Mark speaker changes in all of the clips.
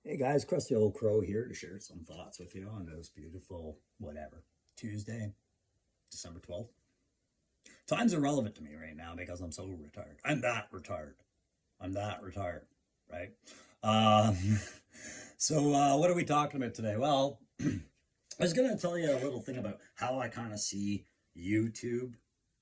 Speaker 1: Hey guys, Crusty Old Crow here to share some thoughts with you on this beautiful, whatever, Tuesday, December 12th. Time's irrelevant to me right now because I'm so retired. I'm that retired. I'm that retired, right? Um, so, what are we talking about today? Well, I was going to tell you a little thing about how I kind of see YouTube,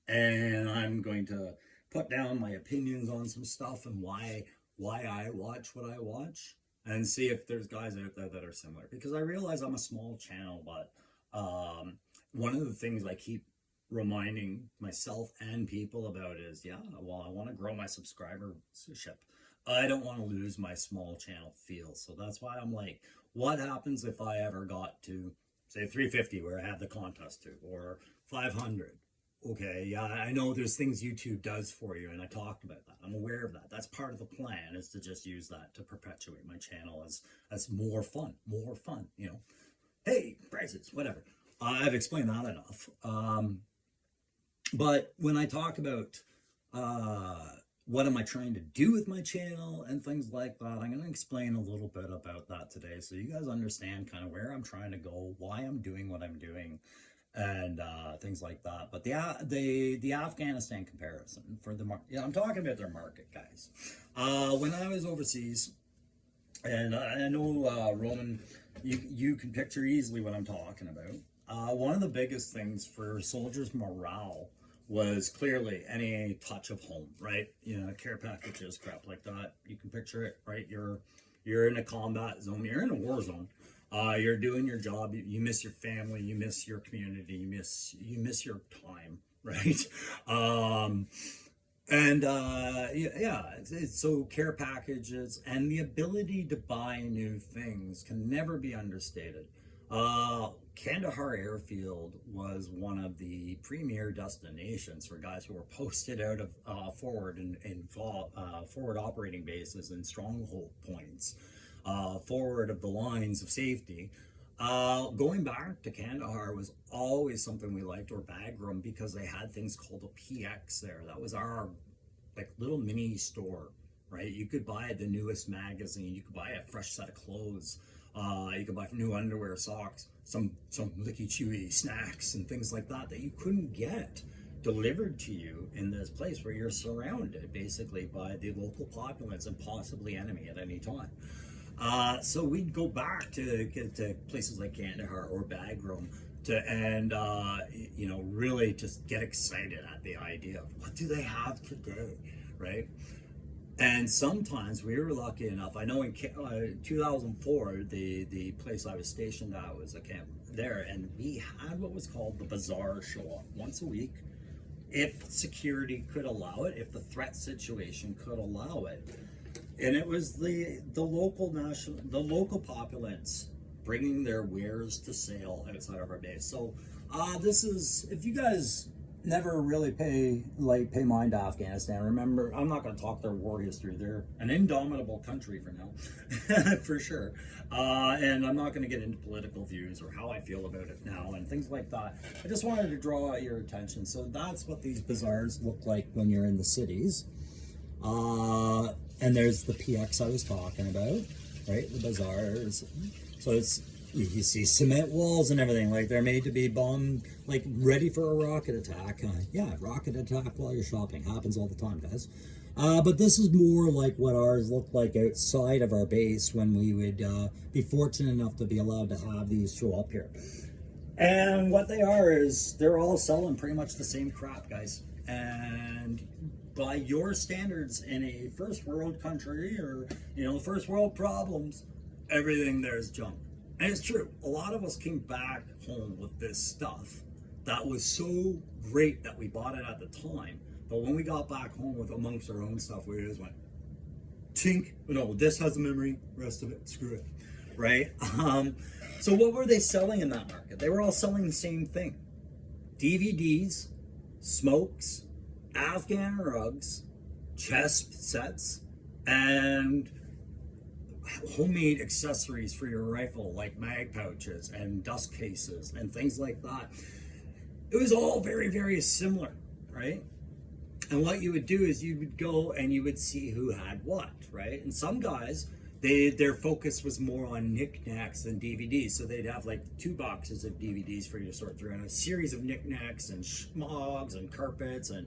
Speaker 1: and I'm going to put down my opinions on some stuff and why I watch what I watch and see if there's guys out there that are similar. Because I realize I'm a small channel, but one of the things I keep reminding myself and people about is, yeah, well, I want to grow my subscribership. I don't want to lose my small channel feel. So that's why I'm like, what happens if I ever got to, say, 350, where I have the contest to, or 500? Okay, yeah, I know there's things YouTube does for you, and I talked about that. I'm aware of that. That's part of the plan, is to just use that to perpetuate my channel as more fun, you know. Hey, prices, whatever. I've explained that enough. But when I talk about what am I trying to do with my channel and things like that, I'm going to explain a little bit about that today, so you guys understand kind of where I'm trying to go, why I'm doing what I'm doing, and things like that. But the Afghanistan comparison for the market, yeah, I'm talking about their market, guys. When I was overseas, and I know Roman, you can picture easily what I'm talking about. One of the biggest things for soldiers' morale was clearly any touch of home, right? You know, care packages, crap like that. You can picture it, right? You're in a combat zone, you're in a war zone. You're doing your job. You miss your family. You miss your community. You miss your time, right? So care packages and the ability to buy new things can never be understated. Kandahar Airfield was one of the premier destinations for guys who were posted out of forward operating bases and stronghold points, forward of the lines of safety. Going back to Kandahar was always something we liked, or Bagram, because they had things called a PX there. That was our like little mini store, right? You could buy the newest magazine, you could buy a fresh set of clothes, you could buy new underwear, socks, some licky chewy snacks and things like that you couldn't get delivered to you in this place where you're surrounded basically by the local populace and possibly enemy at any time. So we'd go back to places like Kandahar or Bagram really just get excited at the idea of what do they have today, right? And sometimes we were lucky enough. I know in 2004, the place I was stationed at was a camp there, and we had what was called the Bazaars show up once a week, if security could allow it, if the threat situation could allow it. And it was the local populace bringing their wares to sale outside of our base. So this is, if you guys never really pay mind to Afghanistan, remember, I'm not going to talk their war history. They're an indomitable country for now, for sure. And I'm not going to get into political views or how I feel about it now and things like that. I just wanted to draw your attention. So that's what these bazaars look like when you're in the cities. And there's the PX I was talking about, right? The bazaars. So you see cement walls and everything, like they're made to be bombed, like ready for a rocket attack. Yeah, rocket attack while you're shopping happens all the time, guys. But this is more like what ours looked like outside of our base when we would be fortunate enough to be allowed to have these show up here. And what they are is they're all selling pretty much the same crap, guys. And by your standards in a first world country, or first world problems, everything there is junk. And it's true, a lot of us came back home with this stuff that was so great that we bought it at the time, but when we got back home with amongst our own stuff, we just went tink. No, this has a memory, rest of it screw it, right? So what were they selling in that market? They were all selling the same thing: DVDs, smokes, Afghan rugs, chest sets, and homemade accessories for your rifle, like mag pouches and dust cases and things like that. It was all very, very similar, right? And what you would do is you would go and you would see who had what, right? And some guys, their focus was more on knickknacks than DVDs. So they'd have like 2 boxes of DVDs for you to sort through, and a series of knickknacks and schmogs and carpets and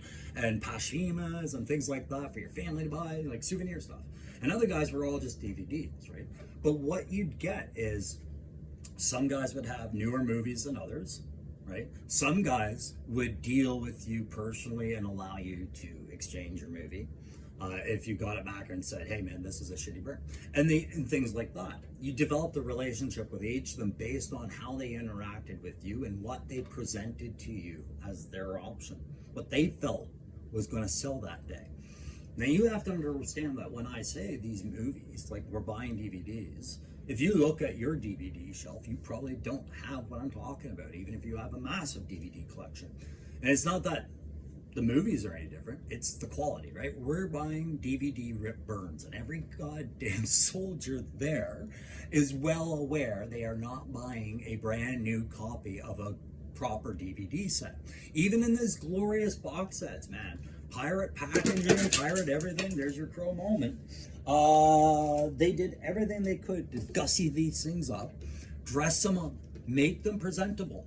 Speaker 1: pashimas and things like that for your family to buy, like souvenir stuff. And other guys were all just DVDs, right? But what you'd get is some guys would have newer movies than others, right? Some guys would deal with you personally and allow you to exchange your movie. If you got it back and said, hey man, this is a shitty burn. And things like that. You developed a relationship with each of them based on how they interacted with you and what they presented to you as their option, what they felt was going to sell that day. Now you have to understand that when I say these movies, like we're buying DVDs, if you look at your DVD shelf, you probably don't have what I'm talking about, even if you have a massive DVD collection. And it's not that the movies are any different, it's the quality, right? We're buying DVD rip burns, and every goddamn soldier there is well aware they are not buying a brand new copy of a proper DVD set. Even in these glorious box sets, man, pirate packaging, pirate everything, there's your crow moment. They did everything they could to gussy these things up, dress them up, make them presentable.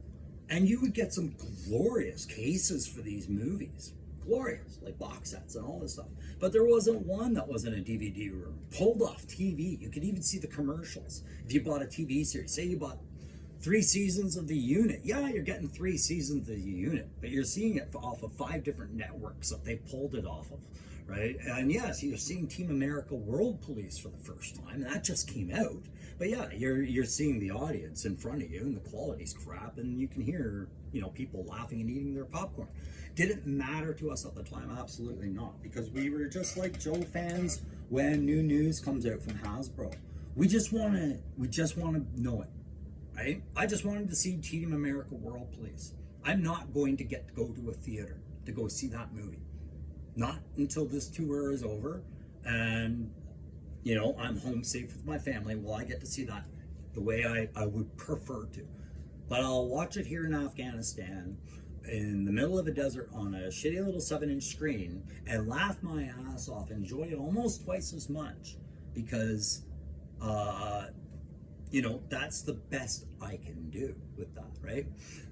Speaker 1: And you would get some glorious cases for these movies. Glorious, like box sets and all this stuff. But there wasn't one that wasn't a DVD room. Pulled off TV. You could even see the commercials. If you bought a TV series, say you bought 3 seasons of The Unit. Yeah, you're getting 3 seasons of The Unit, but you're seeing it off of 5 different networks that they pulled it off of, right? And yes, you're seeing Team America World Police for the first time. That just came out. But yeah, you're seeing the audience in front of you, and the quality's crap, and you can hear, people laughing and eating their popcorn. Did it matter to us at the time? Absolutely not, because we were just like Joe fans when new news comes out from Hasbro. We just want to know it. Right? I just wanted to see Team America World Police. I'm not going to get to go to a theater to go see that movie. Not until this tour is over and, I'm home safe with my family. Will I get to see that the way I would prefer to? But I'll watch it here in Afghanistan in the middle of a desert on a shitty little 7-inch screen and laugh my ass off, enjoy it almost twice as much because, that's the best I can do with that, right?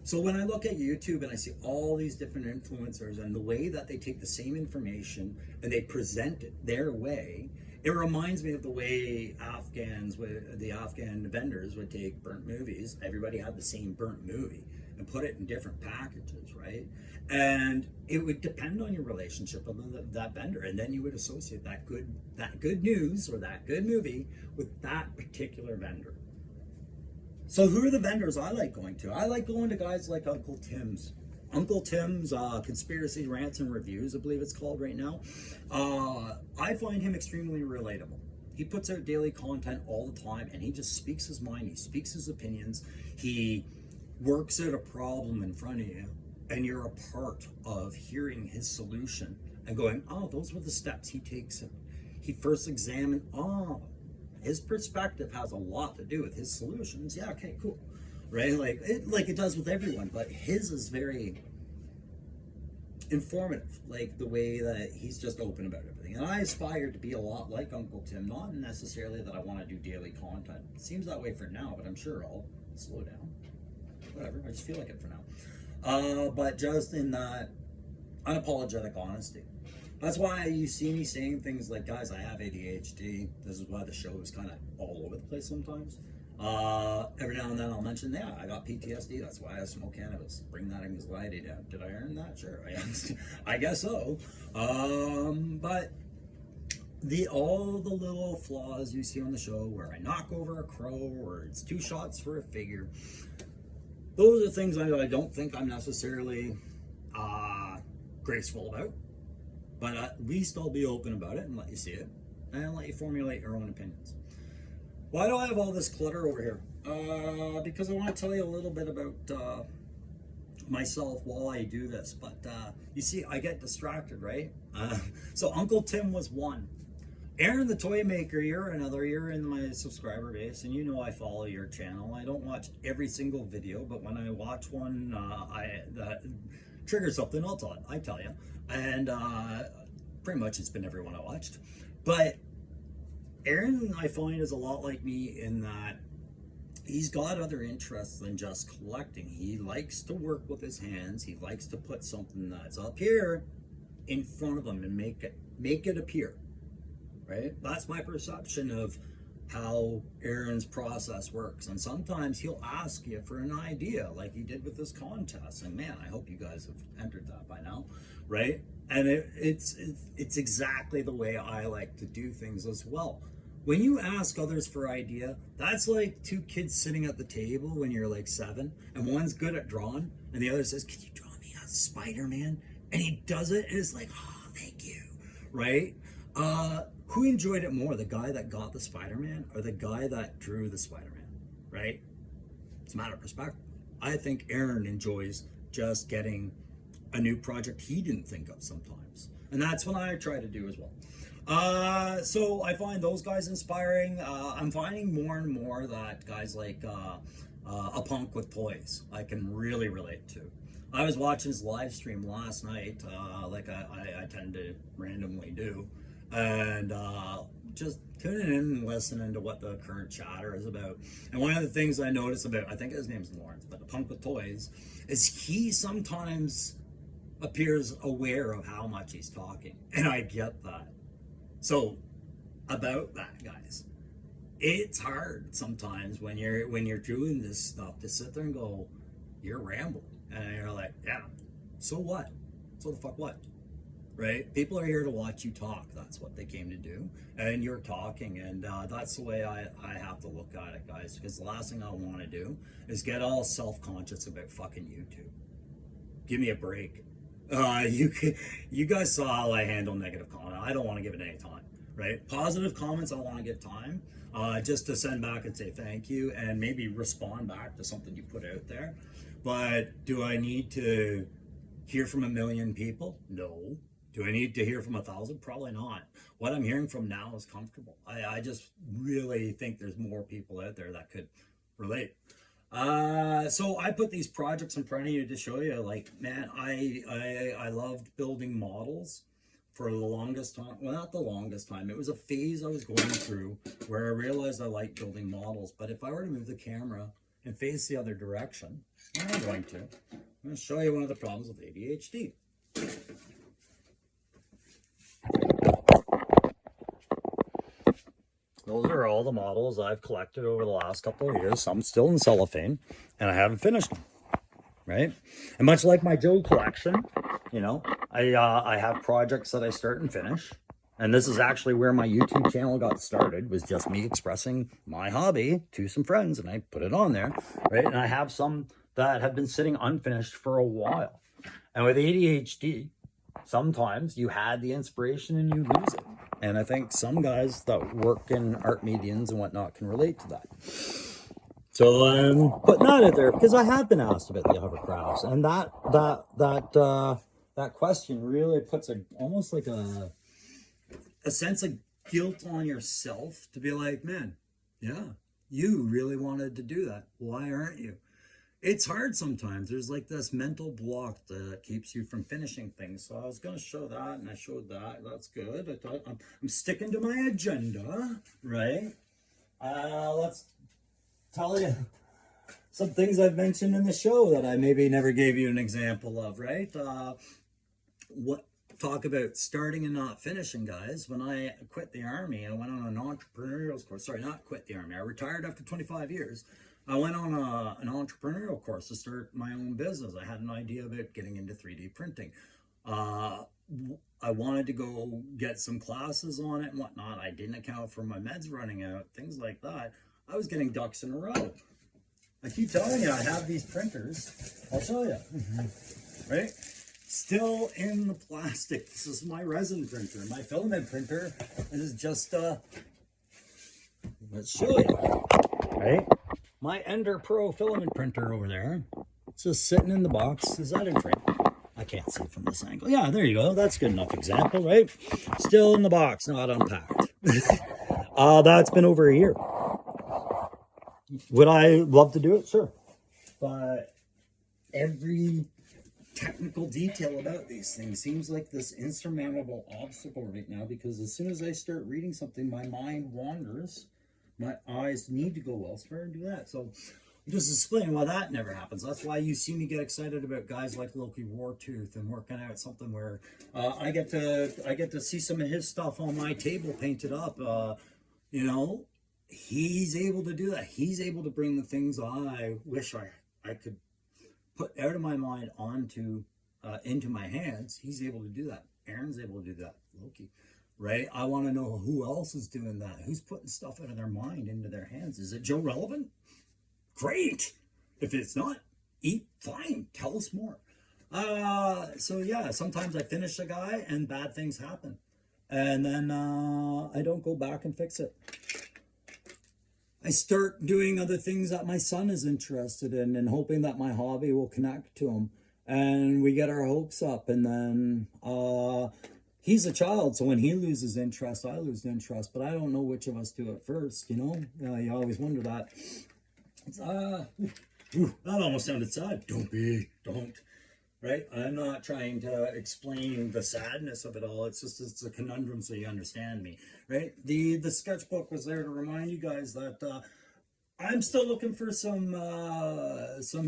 Speaker 1: So when I look at YouTube and I see all these different influencers and the way that they take the same information and they present it their way, it reminds me of the way the Afghan vendors would take burnt movies. Everybody had the same burnt movie and put it in different packages, right? And it would depend on your relationship with that vendor, and then you would associate that good news or that good movie with that particular vendor. So who are the vendors I like going to? I like going to guys like Uncle Tim's. Uncle Tim's Conspiracy Rants and Reviews, I believe it's called right now. I find him extremely relatable. He puts out daily content all the time, and he just speaks his mind. He speaks his opinions. He works out a problem in front of you, and you're a part of hearing his solution and going, oh, those were the steps he takes. He first examined, his perspective has a lot to do with his solutions. Yeah, okay, cool. Right? Like it does with everyone, but his is very informative, like the way that he's just open about everything. And I aspire to be a lot like Uncle Tim, not necessarily that I want to do daily content. It seems that way for now, but I'm sure I'll slow down. Whatever, I just feel like it for now. But just in that unapologetic honesty. That's why you see me saying things like, guys, I have ADHD. This is why the show is kind of all over the place sometimes. Every now and then I'll mention, yeah, I got PTSD. That's why I smoke cannabis. Bring that anxiety down. Did I earn that? Sure. I guess so. But all the little flaws you see on the show where I knock over a crow or it's 2 shots for a figure, those are things I don't think I'm necessarily graceful about. But at least I'll be open about it and let you see it and let you formulate your own opinions. Why do I have all this clutter over here? Because I want to tell you a little bit about myself while I do this. But you see, I get distracted, right? So Uncle Tim was one. Aaron the Toy Maker, you're another. You're in my subscriber base, and I follow your channel. I don't watch every single video, but when I watch one, that triggers something, I tell you. And pretty much it's been every one I watched. But Aaron, I find, is a lot like me in that he's got other interests than just collecting. He likes to work with his hands. He likes to put something that's up here in front of him and make it appear. Right? That's my perception of how Aaron's process works. And sometimes he'll ask you for an idea, like he did with this contest. And man, I hope you guys have entered that by now, right? And it's exactly the way I like to do things as well. When you ask others for idea, that's like two kids sitting at the table when you're like 7, and one's good at drawing, and the other says, "Can you draw me a Spider-Man?" And he does it, and it's like, "Oh, thank you," right? Who enjoyed it more, the guy that got the Spider-Man or the guy that drew the Spider-Man, right? It's a matter of perspective. I think Aaron enjoys just getting a new project he didn't think of sometimes. And that's what I try to do as well. So I find those guys inspiring. I'm finding more and more that guys like a punk with toys I can really relate to. I was watching his live stream last night, like I tend to randomly do. And just tuning in and listening to what the current chatter is about. And one of the things I noticed about, I think his name's Lawrence, but the punk with toys, is he sometimes appears aware of how much he's talking. And I get that. So about that, guys, it's hard sometimes when you're doing this stuff to sit there and go, you're rambling. And you're like, yeah, so what? So the fuck what? Right? People are here to watch you talk. That's what they came to do. And you're talking. And that's the way I have to look at it, guys. Because the last thing I want to do is get all self-conscious about fucking YouTube. Give me a break. You guys saw how I handle negative comment. I don't want to give it any time. Right? Positive comments, I want to give time. Just to send back and say thank you. And maybe respond back to something you put out there. But do I need to hear from 1 million people? No. Do I need to hear from 1,000? Probably not. What I'm hearing from now is comfortable. I just really think there's more people out there that could relate. So I put these projects in front of you to show you, like, man, I loved building models for the longest time. Well, not the longest time. It was a phase I was going through where I realized I liked building models. But if I were to move the camera and face the other direction, I'm going to show you one of the problems with ADHD. Those are all the models I've collected over the last couple of years. Some still in cellophane, and I haven't finished them, right? And much like my Joe collection, you know, I have projects that I start and finish. And this is actually where my YouTube channel got started, was just me expressing my hobby to some friends, and I put it on there, right? And I have some that have been sitting unfinished for a while. And with ADHD, sometimes you had the inspiration and you lose it. And I think some guys that work in art mediums and whatnot can relate to that. So I'm putting that out there because I have been asked about the hovercrafts, and that question really puts almost like a sense of guilt on yourself to be like, man, yeah, you really wanted to do that. Why aren't you? It's hard sometimes. There's like this mental block that keeps you from finishing things. So I was going to show that, and I showed that. That's good. I thought I'm sticking to my agenda, right? Let's tell you some things I've mentioned in the show that I maybe never gave you an example of, right? Talk about starting and not finishing, guys. When I quit the Army, I went on an entrepreneurial course. Sorry, not quit the Army. I retired after 25 years. I went on an entrepreneurial course to start my own business. I had an idea about getting into 3D printing. I wanted to go get some classes on it and whatnot. I didn't account for my meds running out, things like that. I was getting ducks in a row. I keep telling you, I have these printers. I'll show you. Right? Still in the plastic. This is my resin printer. My filament printer is just, let's show you. Right? My Ender Pro filament printer over there. It's just sitting in the box. Is that in frame? I can't see from this angle. Yeah, there you go. That's good enough example, right? Still in the box, not unpacked. That's been over a year. Would I love to do it? Sure. But every technical detail about these things seems like this insurmountable obstacle right now, because as soon as I start reading something, my mind wanders. My eyes need to go elsewhere and do that. So I'm just explaining why that never happens. That's why you see me get excited about guys like Loki Wartooth and working out something where I get to see some of his stuff on my table painted up. You know, he's able to do that. He's able to bring the things I wish I could put out of my mind onto into my hands. He's able to do that. Aaron's able to do that. Loki, right? I want to know who else is doing that. Who's putting stuff out of their mind into their hands? Is it Joe Relevant? Great. If it's not, fine. Tell us more. So yeah, sometimes I finish a guy and bad things happen, and then I don't go back and fix it. I start doing other things that my son is interested in and hoping that my hobby will connect to him. And we get our hopes up, and then he's a child, so when he loses interest, I lose interest, but I don't know which of us do it first, you know? You always wonder that. That almost sounded sad. Don't. Right? I'm not trying to explain the sadness of it all. It's a conundrum, so you understand me, right? The sketchbook was there to remind you guys that I'm still looking for some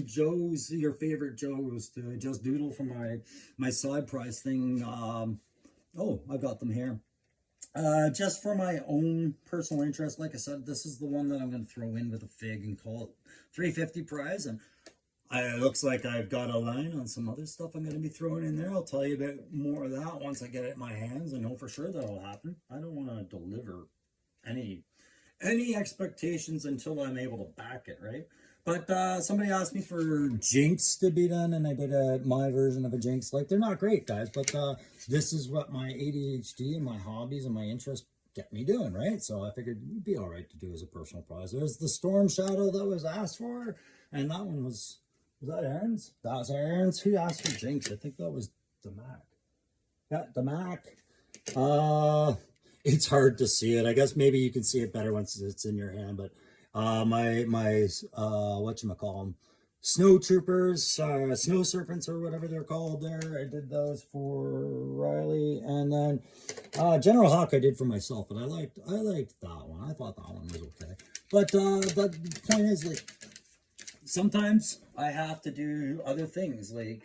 Speaker 1: Joes, your favorite Joes, to just doodle for my side prize thing. Oh, I got them here. Just for my own personal interest, like I said, this is the one that I'm going to throw in with a fig and call it 350 prize. And it looks like I've got a line on some other stuff I'm going to be throwing in there. I'll tell you about more of that once I get it in my hands. I know for sure that'll happen. I don't want to deliver any expectations until I'm able to back it, right? But somebody asked me for Jinx to be done, and I did my version of a Jinx. Like, they're not great, guys, but this is what my ADHD and my hobbies and my interests get me doing, right? So I figured it'd be all right to do as a personal prize. There's the Storm Shadow that was asked for, and that one was that Aaron's? That was Aaron's. Who asked for Jinx? I think that was the Mac. Yeah, the Mac. It's hard to see it. I guess maybe you can see it better once it's in your hand, but my whatchamacallem, snow troopers, snow serpents or whatever they're called there. I did those for Riley, and then General Hawk I did for myself, but I liked that one. I thought that one was okay. But the point is, like, sometimes I have to do other things, like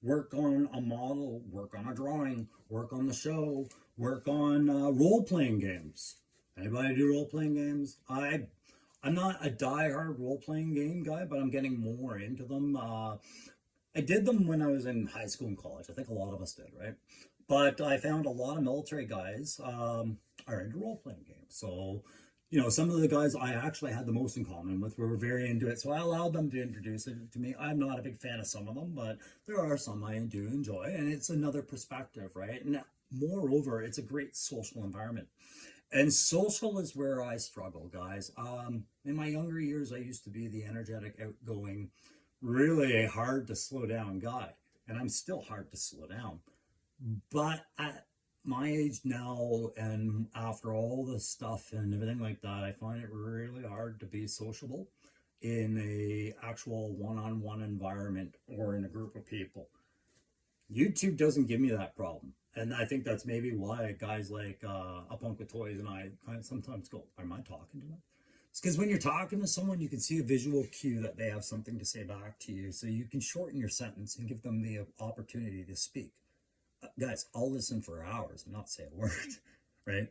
Speaker 1: work on a model, work on a drawing, work on the show, work on role-playing games. Anybody do role-playing games? I'm not a die-hard role-playing game guy, but I'm getting more into them. I did them when I was in high school and college. I think a lot of us did, right? But I found a lot of military guys are into role-playing games. So, you know, some of the guys I actually had the most in common with were very into it. So I allowed them to introduce it to me. I'm not a big fan of some of them, but there are some I do enjoy. And it's another perspective, right? And moreover, it's a great social environment. And social is where I struggle, guys. In my younger years, I used to be the energetic, outgoing, really hard to slow down guy. And I'm still hard to slow down. But at my age now, and after all the stuff and everything like that, I find it really hard to be sociable in a actual one-on-one environment or in a group of people. YouTube doesn't give me that problem. And I think that's maybe why guys like A Punk with Toys and I kind of sometimes go, am I talking to them? It's because when you're talking to someone, you can see a visual cue that they have something to say back to you. So you can shorten your sentence and give them the opportunity to speak. Guys, I'll listen for hours and not say a word, right?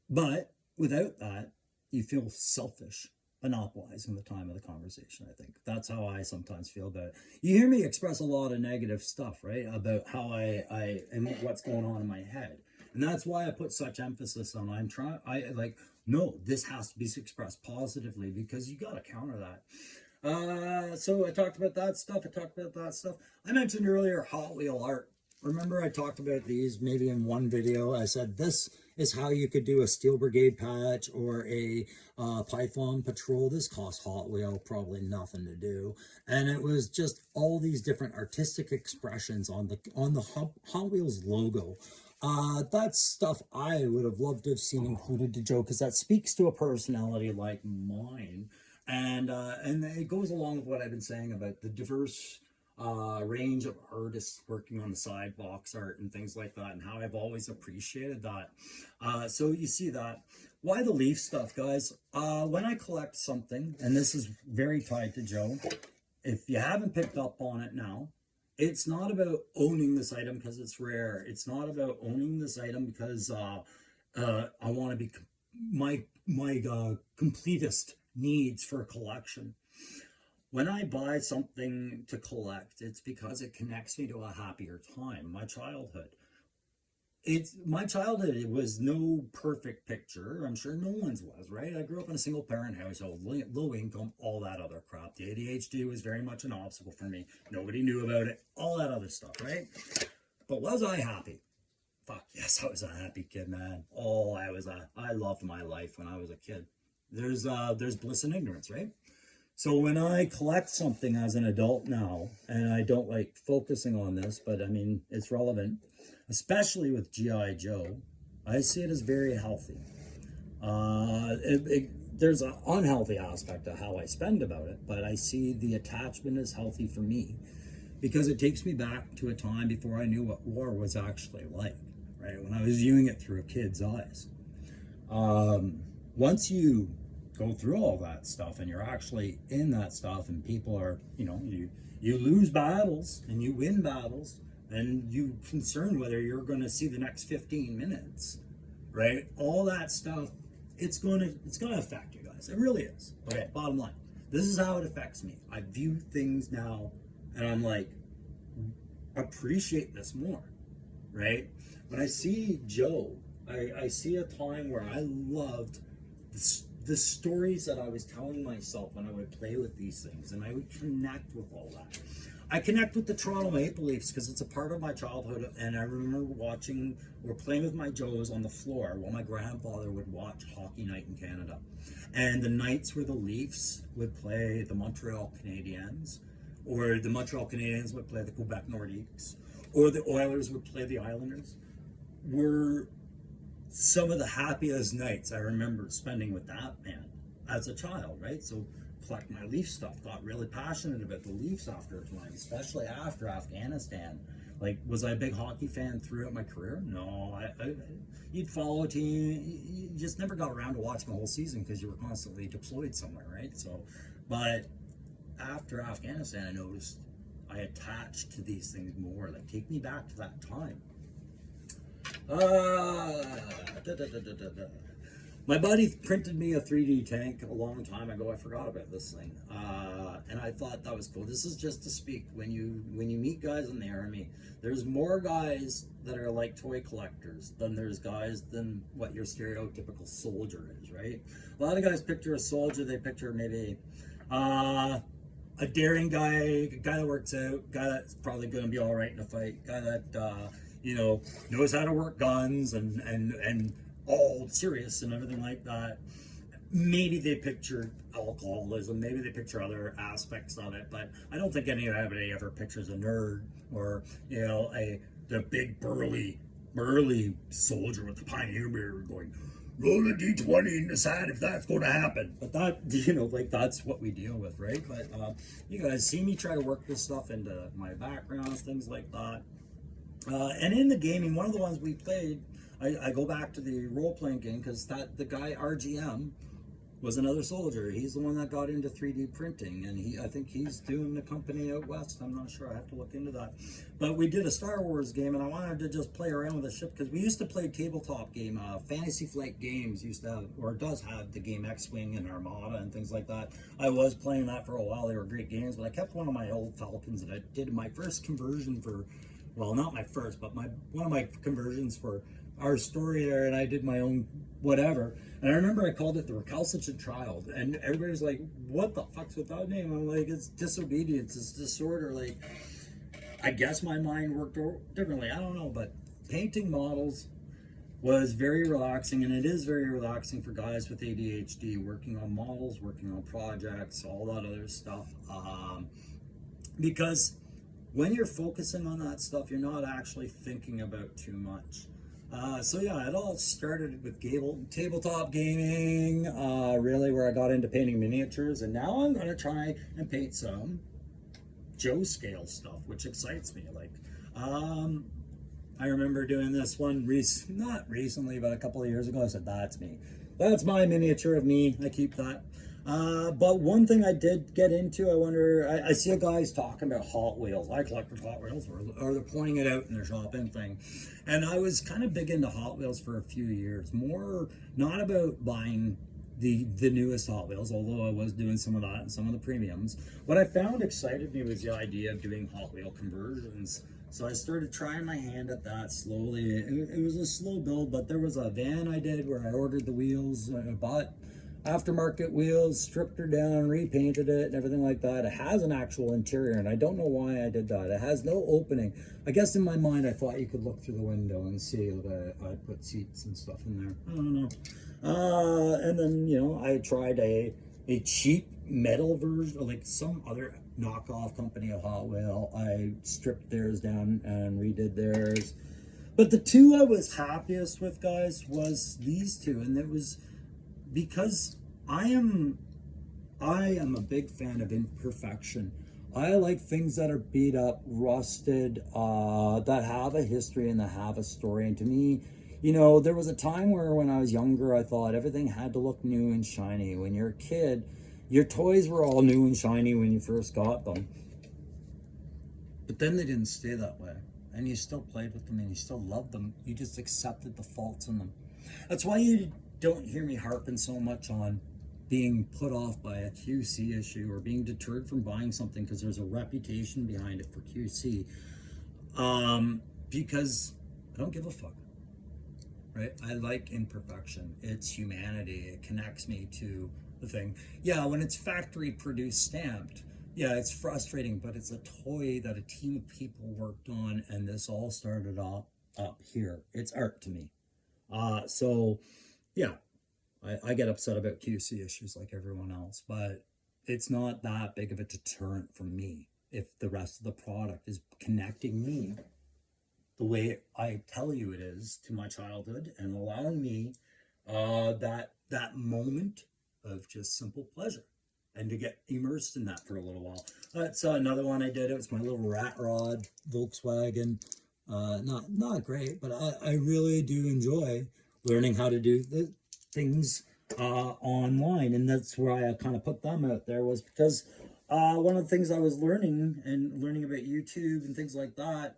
Speaker 1: But without that, you feel selfish, monopolizing the time of the conversation. I think that's how I sometimes feel about it. You hear me express a lot of negative stuff, right? About how I and what's going on in my head. And that's why I put such emphasis on no, this has to be expressed positively, because you got to counter that. So I talked about that stuff. I mentioned earlier Hot Wheel art. Remember I talked about these maybe in one video. I said this is how you could do a Steel Brigade patch or a Python patrol. This cost Hot Wheel probably nothing to do. And it was just all these different artistic expressions on the Hot Wheels logo. That's stuff I would have loved to have seen included to Joe, because that speaks to a personality like mine. And it goes along with what I've been saying about the diverse range of artists working on the side box art and things like that, and how I've always appreciated that. So you see that. Why the leaf stuff, guys? When I collect something, and this is very tied to Joe, if you haven't picked up on it now, it's not about owning this item because it's rare. It's not about owning this item because I want to be my completest needs for a collection. When I buy something to collect, it's because it connects me to a happier time, my childhood. It was no perfect picture. I'm sure no one's was, right? I grew up in a single parent household, low income, all that other crap. The ADHD was very much an obstacle for me. Nobody knew about it, all that other stuff, right? But was I happy? Fuck yes, I was a happy kid, man. Oh, I loved my life when I was a kid. There's bliss in ignorance, right? So when I collect something as an adult now, and I don't like focusing on this, but I mean, it's relevant, especially with G.I. Joe, I see it as very healthy. There's an unhealthy aspect of how I spend about it, but I see the attachment as healthy for me because it takes me back to a time before I knew what war was actually like, right? When I was viewing it through a kid's eyes. Once you go through all that stuff and you're actually in that stuff and people are, you lose battles and you win battles and you concern whether you're going to see the next 15 minutes, right? All that stuff, it's going to affect you guys. It really is. Okay, bottom line. This is how it affects me. I view things now and I'm like, appreciate this more, right? When I see Joe, I see a time where I loved the stories that I was telling myself when I would play with these things, and I would connect with all that. I connect with the Toronto Maple Leafs because it's a part of my childhood, and I remember watching or playing with my Joes on the floor while my grandfather would watch Hockey Night in Canada. And the nights where the Leafs would play the Montreal Canadiens, or the Montreal Canadiens would play the Quebec Nordiques, or the Oilers would play the Islanders, were some of the happiest nights I remember spending with that band as a child, right? So collect my Leaf stuff, got really passionate about the Leafs after a time, especially after Afghanistan. Like, was I a big hockey fan throughout my career? No, you'd follow a team, you just never got around to watching a whole season because you were constantly deployed somewhere, right? So, but after Afghanistan, I noticed I attached to these things more, like take me back to that time. My buddy printed me a 3D tank a long time ago. I forgot about this thing, and I thought that was cool. This is just to speak when you meet guys in the army. There's more guys that are like toy collectors than there's guys than what your stereotypical soldier is, right? A lot of guys picture a soldier. They picture maybe a daring guy, a guy that works out, guy that's probably going to be all right in a fight, guy that knows how to work guns and all serious and everything like that. Maybe they picture alcoholism, maybe they picture other aspects of it, but I don't think anybody ever pictures a nerd or the big burly soldier with the pioneer beard going, roll a D20 and decide if that's going to happen. But that, that's what we deal with, right? But you guys see me try to work this stuff into my backgrounds, things like that. And in the gaming, one of the ones we played, I go back to the role-playing game because the guy RGM was another soldier. He's the one that got into 3D printing, and I think he's doing the company out west. I'm not sure. I have to look into that. But we did a Star Wars game, and I wanted to just play around with the ship because we used to play tabletop game. Fantasy Flight Games used to have, or does have, the game X-Wing and Armada and things like that. I was playing that for a while. They were great games, but I kept one of my old Falcons that I did my first conversion for. Well, not my first, but one of my conversions for our story there, and I did my own whatever. And I remember I called it the Recalcitrant Child, and everybody's like, "What the fuck's with that name?" I'm like, "It's disobedience, it's disorder." Like, I guess my mind worked differently. I don't know, but painting models was very relaxing, and it is very relaxing for guys with ADHD, working on models, working on projects, all that other stuff, because when you're focusing on that stuff, you're not actually thinking about too much. So yeah, it all started with tabletop gaming, really, where I got into painting miniatures, and now I'm going to try and paint some Joe scale stuff, which excites me. Like, I remember doing this one, not recently, but a couple of years ago. I said, that's me. That's my miniature of me. I keep that. But one thing I did get into, I wonder, I see guys talking about Hot Wheels. I collected Hot Wheels, or they're pointing it out in their shopping thing. And I was kind of big into Hot Wheels for a few years. More not about buying the newest Hot Wheels, although I was doing some of that and some of the premiums. What I found excited me was the idea of doing Hot Wheel conversions. So I started trying my hand at that slowly. It was a slow build, but there was a van I did where I ordered the wheels. I bought aftermarket wheels, stripped her down, repainted it and everything like that. It has an actual interior, and I don't know why I did that. It has no opening. I guess in my mind I thought you could look through the window and see that I put seats and stuff in there. I don't know. And then, you know, I tried a cheap metal version, like some other knockoff company of Hot Wheel. I stripped theirs down and redid theirs. But the two I was happiest with, guys, was these two, and it was because I am a big fan of imperfection. I like things that are beat up, rusted, that have a history and that have a story. And to me, you know, there was a time where when I was younger, I thought everything had to look new and shiny. When you're a kid, your toys were all new and shiny when you first got them. But then they didn't stay that way. And you still played with them and you still loved them. You just accepted the faults in them. That's why you don't hear me harping so much on being put off by a QC issue or being deterred from buying something because there's a reputation behind it for QC. Because I don't give a fuck. Right? I like imperfection. It's humanity. It connects me to the thing. Yeah, when it's factory produced stamped, yeah, it's frustrating, but it's a toy that a team of people worked on, and this all started up here. It's art to me. So yeah, I get upset about QC issues like everyone else, but it's not that big of a deterrent for me if the rest of the product is connecting me the way I tell you it is to my childhood and allowing me that moment of just simple pleasure and to get immersed in that for a little while. That's another one I did. It was my little rat rod Volkswagen. Not great, but I really do enjoy learning how to do the things online, and that's where I kind of put them out there, was because one of the things I was learning about YouTube and things like that,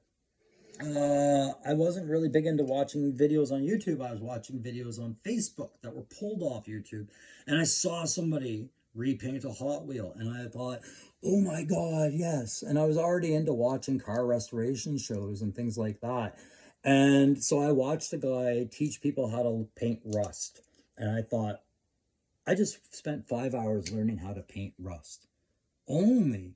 Speaker 1: I wasn't really big into watching videos on YouTube. I was watching videos on Facebook that were pulled off YouTube, and I saw somebody repaint a Hot Wheel, and I thought, oh my god, yes. And I was already into watching car restoration shows and things like that, and so I watched a guy teach people how to paint rust, and I thought, I just spent 5 hours learning how to paint rust. Only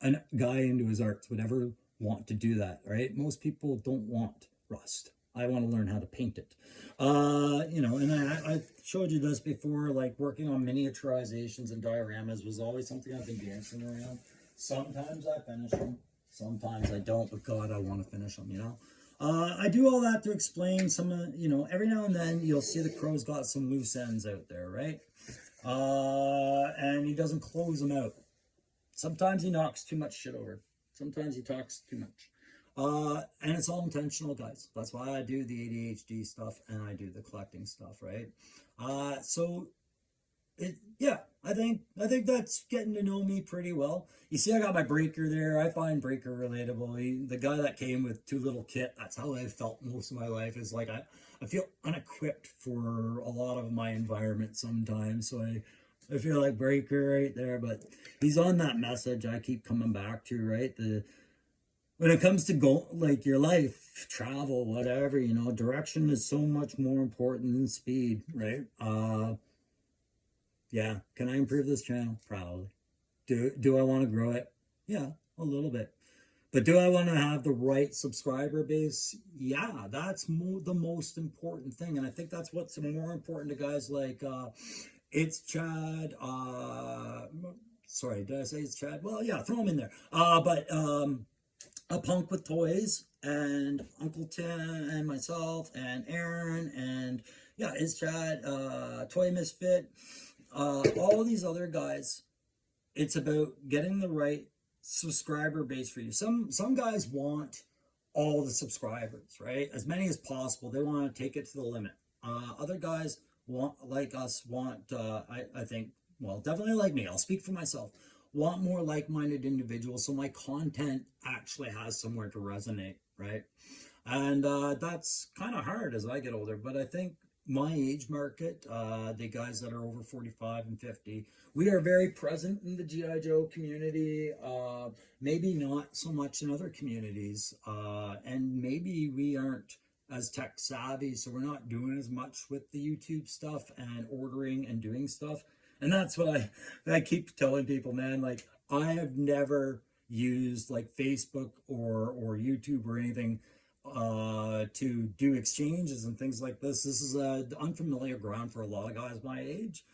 Speaker 1: a guy into his arts would ever want to do that, right? Most people don't want rust. I want to learn how to paint it. You know, and I showed you this before, like working on miniaturizations and dioramas was always something I've been dancing around. Sometimes I finish them, sometimes I don't, but God, I want to finish them, you know? I do all that to explain some of, you know, every now and then you'll see the crow's got some loose ends out there, right? And he doesn't close them out. Sometimes he knocks too much shit over. Sometimes he talks too much. And it's all intentional, guys. That's why I do the ADHD stuff and I do the collecting stuff, right? I think that's getting to know me pretty well. You see, I got my breaker there. I find breaker relatable. The guy that came with too little kit, that's how I felt most of my life, is like I feel unequipped for a lot of my environment sometimes. So I feel like breaker right there, but he's on that message I keep coming back to, right? When it comes to like your life, travel, whatever, you know, direction is so much more important than speed, right? Yeah, can I improve this channel? Probably. Do I want to grow it? Yeah, a little bit. But do I want to have the right subscriber base? Yeah, that's the most important thing. And I think that's what's more important to guys like It's Chad. Sorry, did I say It's Chad? Well, yeah, throw him in there. But A Punk with Toys and Uncle Tim and myself and Aaron and yeah, It's Chad, Toy Misfit, all these other guys. It's about getting the right subscriber base for you. Some guys want all the subscribers, right? As many as possible. They want to take it to the limit. Other guys want, like us, want I think, well, definitely like me. I'll speak for myself. Want more like-minded individuals, so my content actually has somewhere to resonate, right? And that's kind of hard as I get older. But I think my age market, the guys that are over 45 and 50, we are very present in the GI Joe community. Maybe not so much in other communities, and maybe we aren't as tech savvy, so we're not doing as much with the YouTube stuff and ordering and doing stuff. And that's what I keep telling people, man. Like, I have never used like Facebook or YouTube or anything to do exchanges and things like this. This is unfamiliar ground for a lot of guys my age,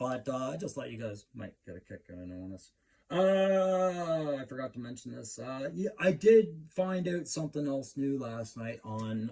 Speaker 1: but I just thought you guys might get a kick out of this. I forgot to mention this. Yeah, I did find out something else new last night on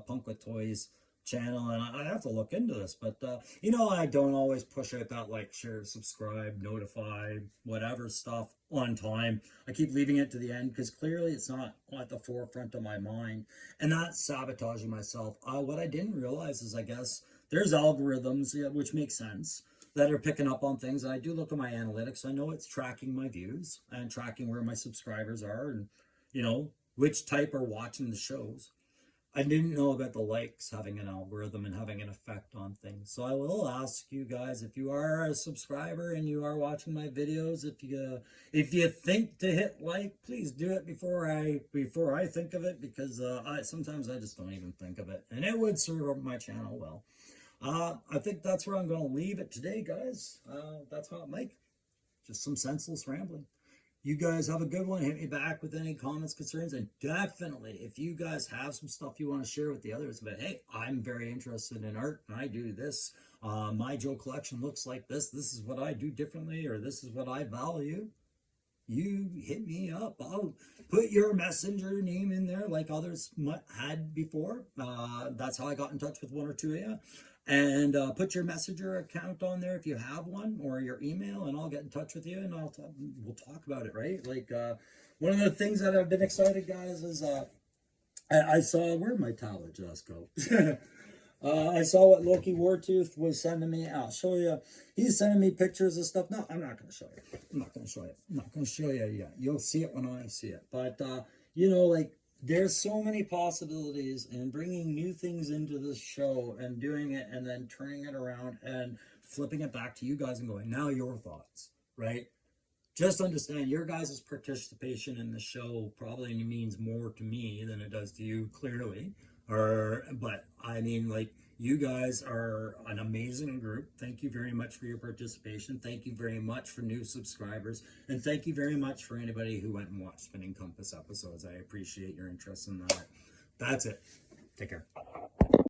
Speaker 1: Punk with Toys channel, and I have to look into this. But you know, I don't always push out that like, share, subscribe, notify, whatever stuff on time. I keep leaving it to the end because clearly it's not at the forefront of my mind, and that's sabotaging myself. What I didn't realize is, I guess there's algorithms, yeah, which makes sense, that are picking up on things. And I do look at my analytics. I know it's tracking my views and tracking where my subscribers are, and you know, which type are watching the shows. I didn't know about the likes having an algorithm and having an effect on things. So I will ask you guys, if you are a subscriber and you are watching my videos, if you think to hit like, please do it before I think of it, because sometimes I just don't even think of it, and it would serve my channel well. I think that's where I'm going to leave it today, guys. That's Hot Mike. Just some senseless rambling. You guys have a good one. Hit me back with any comments, concerns, and definitely, if you guys have some stuff you want to share with the others, but hey, I'm very interested in art, and I do this. My Joe collection looks like this. This is what I do differently, or this is what I value. You hit me up. I'll put your messenger name in there like others had before. That's how I got in touch with one or two of you. And put your messenger account on there if you have one, or your email, and I'll get in touch with you, and we'll talk about it, right? Like, one of the things that I've been excited, guys, is I saw, where'd my tower just go? I saw what Loki Wartooth was sending me. I'll show you. He's sending me pictures of stuff. No, I'm not going to show you. I'm not going to show you. I'm not going to show you yet. You'll see it when I see it. But, you know, like, there's so many possibilities in bringing new things into this show and doing it and then turning it around and flipping it back to you guys and going, now your thoughts, right? Just understand, your guys' participation in the show probably means more to me than it does to you, clearly. But I mean, like, you guys are an amazing group. Thank you very much for your participation. Thank you very much for new subscribers. And thank you very much for anybody who went and watched Spinning Compass episodes. I appreciate your interest in that. That's it. Take care.